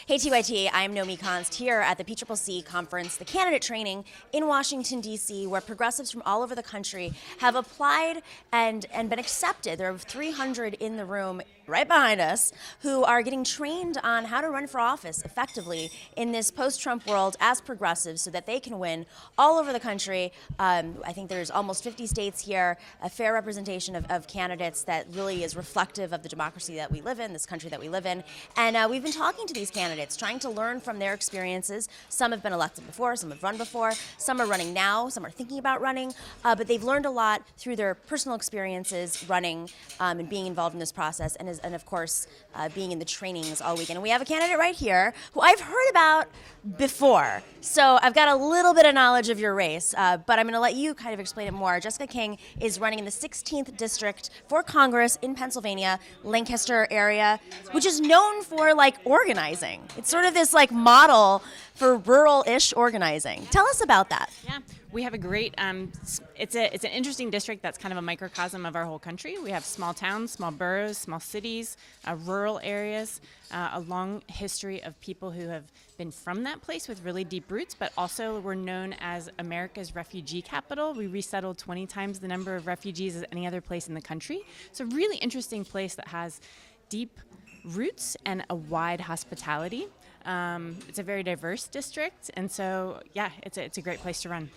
Hey TYT, I'm Nomi Konst here at the PCCC conference, the candidate training in Washington, D.C., where progressives from all over the country have applied and been accepted. There are 300 in the room right behind us who are getting trained on how to run for office effectively in this post-Trump world as progressives so that they can win all over the country. I think there's almost 50 states here, a fair representation of candidates that really is reflective of the democracy that we live in, this country that we live in. And we've been talking to these candidates, trying to learn from their experiences. Some have been elected before, some have run before, some are running now, some are thinking about running, but they've learned a lot through their personal experiences running and being involved in this process, and of course, being in the trainings all weekend. And we have a candidate right here who I've heard about before. So I've got a little bit of knowledge of your race, but I'm going to let you kind of explain it more. Jessica King is running in the 16th district for Congress in Pennsylvania, Lancaster area, which is known for like organizing. It's sort of this like model for rural-ish organizing. Tell us about that. Yeah, we have a great, it's an interesting district that's kind of a microcosm of our whole country. We have small towns, small boroughs, small cities, rural areas, a long history of people who have been from that place with really deep roots, but also we're known as America's refugee capital. We resettled 20 times the number of refugees as any other place in the country. It's a really interesting place that has deep roots and a wide hospitality. It's a very diverse district, and so yeah, it's a great place to run.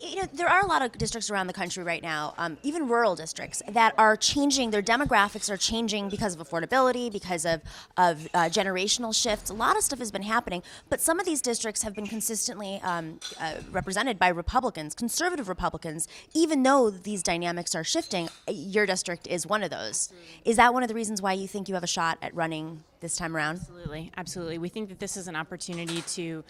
You know, there are a lot of districts around the country right now, even rural districts, that are changing. Their demographics are changing because of affordability, because of generational shifts. A lot of stuff has been happening, but some of these districts have been consistently represented by Republicans, conservative Republicans, even though these dynamics are shifting. Your district is one of those. Is that one of the reasons why you think you have a shot at running this time around? Absolutely, absolutely. We think that this is an opportunity to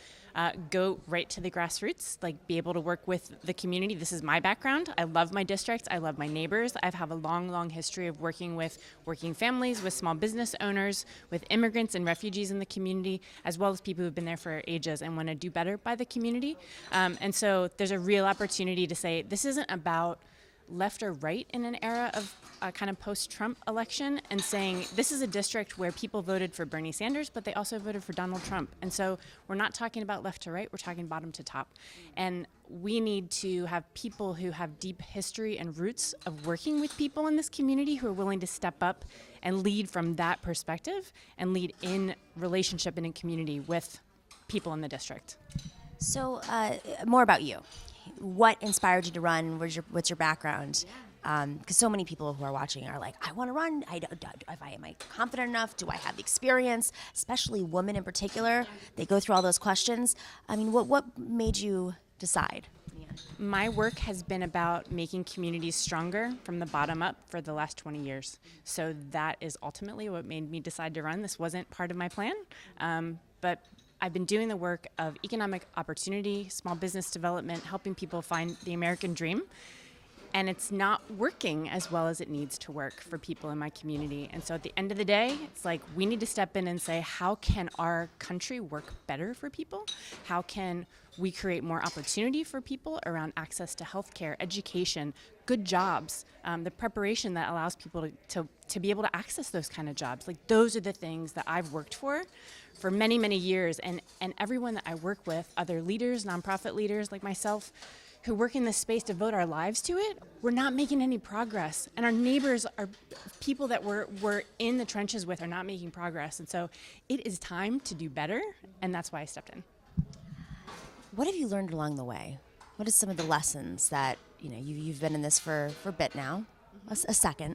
go right to the grassroots, like be able to work with the community. This is my background. I love my district. I love my neighbors. I have a long, long history of working with working families, with small business owners, with immigrants and refugees in the community, as well as people who've been there for ages and want to do better by the community. And so there's a real opportunity to say this isn't about left or right in an era of a kind of post-Trump election, and saying this is a district where people voted for Bernie Sanders, but they also voted for Donald Trump. And so we're not talking about left to right, we're talking bottom to top. And we need to have people who have deep history and roots of working with people in this community who are willing to step up and lead from that perspective and lead in relationship and in community with people in the district. So more about you. What inspired you to run? What's your background? Because so many people who are watching are like, I want to run. Am I confident enough? Do I have the experience? Especially women in particular. They go through all those questions. I mean, what made you decide? My work has been about making communities stronger from the bottom up for the last 20 years. So that is ultimately what made me decide to run. This wasn't part of my plan, but I've been doing the work of economic opportunity, small business development, helping people find the American dream. And it's not working as well as it needs to work for people in my community. And so at the end of the day, it's like we need to step in and say, how can our country work better for people? How can we create more opportunity for people around access to healthcare, education, good jobs, the preparation that allows people to be able to access those kind of jobs? Like those are the things that I've worked for many, many years. And everyone that I work with, other leaders, nonprofit leaders like myself, who work in this space, devote our lives to it, we're not making any progress. And our neighbors are people that we're in the trenches with are not making progress. And so it is time to do better, and that's why I stepped in. What have you learned along the way? What are some of the lessons that, you know, you've been in this for a bit now, a second.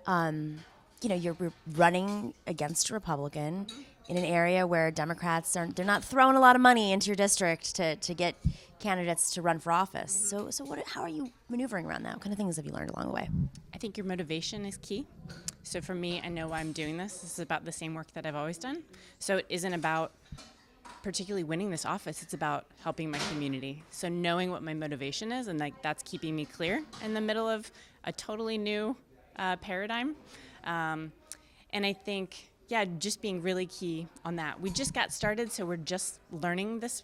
You know, you're running against a Republican in an area where Democrats they're not throwing a lot of money into your district to get candidates to run for office. So how are you maneuvering around that? What kind of things have you learned along the way? I think your motivation is key. So for me, I know why I'm doing this. This is about the same work that I've always done. So it isn't about particularly winning this office, it's about helping my community. So knowing what my motivation is, and like that's keeping me clear in the middle of a totally new paradigm. And I think, yeah, just being really key on that. We just got started, so we're just learning this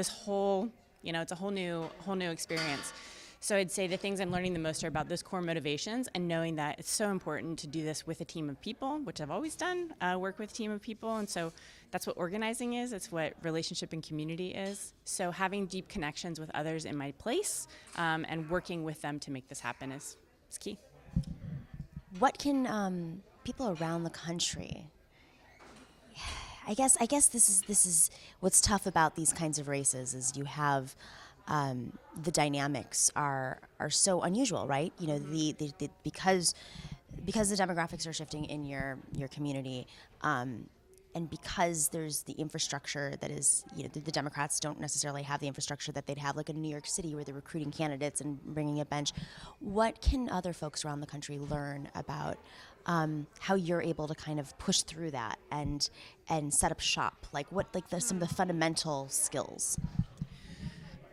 whole, you know, it's a whole new experience. So I'd say the things I'm learning the most are about those core motivations and knowing that it's so important to do this with a team of people, which I've always done, work with a team of people. And so that's what organizing is. It's what relationship and community is. So having deep connections with others in my place and working with them to make this happen is key. What can people around the country? I guess this is what's tough about these kinds of races is you have the dynamics are so unusual, right? You know, the because the demographics are shifting in your community, and because there's the infrastructure that is, you know, the Democrats don't necessarily have the infrastructure that they'd have like in New York City where they're recruiting candidates and bringing a bench. What can other folks around the country learn about how you're able to kind of push through that and set up shop? Like some of the fundamental skills?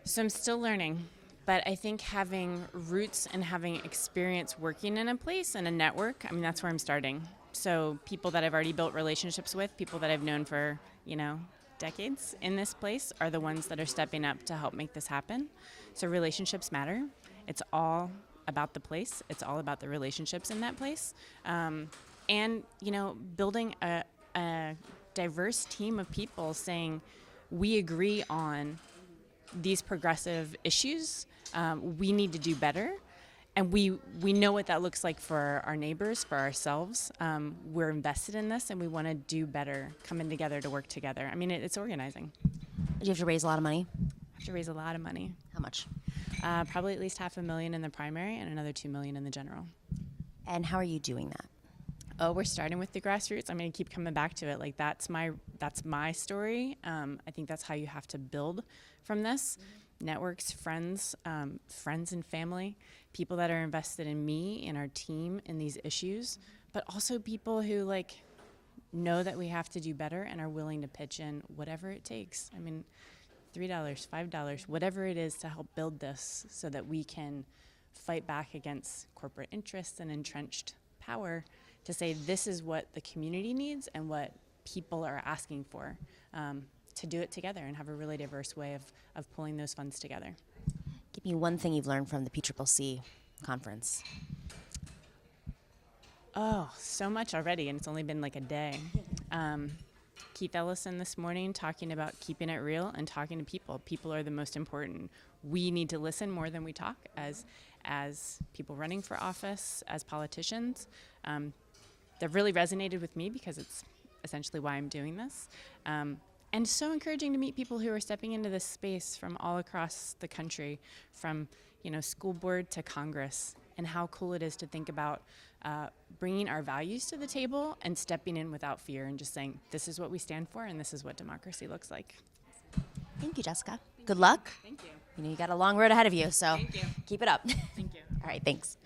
So I'm still learning, but I think having roots and having experience working in a place and a network, I mean, that's where I'm starting. So people that I've already built relationships with, people that I've known for, you know, decades in this place are the ones that are stepping up to help make this happen. So relationships matter. It's all about the place. It's all about the relationships in that place. And, you know, building a diverse team of people saying, we agree on these progressive issues, we need to do better. And we know what that looks like for our neighbors, for ourselves. We're invested in this and we want to do better, coming together to work together. I mean, it's organizing. Do you have to raise a lot of money? I have to raise a lot of money. How much? Probably at least $500,000 in the primary and another $2 million in the general. And how are you doing that? Oh, we're starting with the grassroots. I'm going to keep coming back to it. Like that's my story. I think that's how you have to build from this. Networks, friends and family, people that are invested in me, in our team, in these issues, but also people who like know that we have to do better and are willing to pitch in whatever it takes. I mean, $3, $5, whatever it is to help build this so that we can fight back against corporate interests and entrenched power to say this is what the community needs and what people are asking for, to do it together and have a really diverse way of pulling those funds together. Give me one thing you've learned from the PCCC conference. Oh, so much already, and it's only been like a day. Keith Ellison this morning talking about keeping it real and talking to people. People are the most important. We need to listen more than we talk as people running for office, as politicians. That really resonated with me because it's essentially why I'm doing this. And so encouraging to meet people who are stepping into this space from all across the country, from, you know, school board to Congress, and how cool it is to think about bringing our values to the table and stepping in without fear and just saying, this is what we stand for and this is what democracy looks like. Thank you, Jessica. Good luck. Thank you. You know, you got a long road ahead of you, so Thank you. keep it up. Thank you. All right, thanks.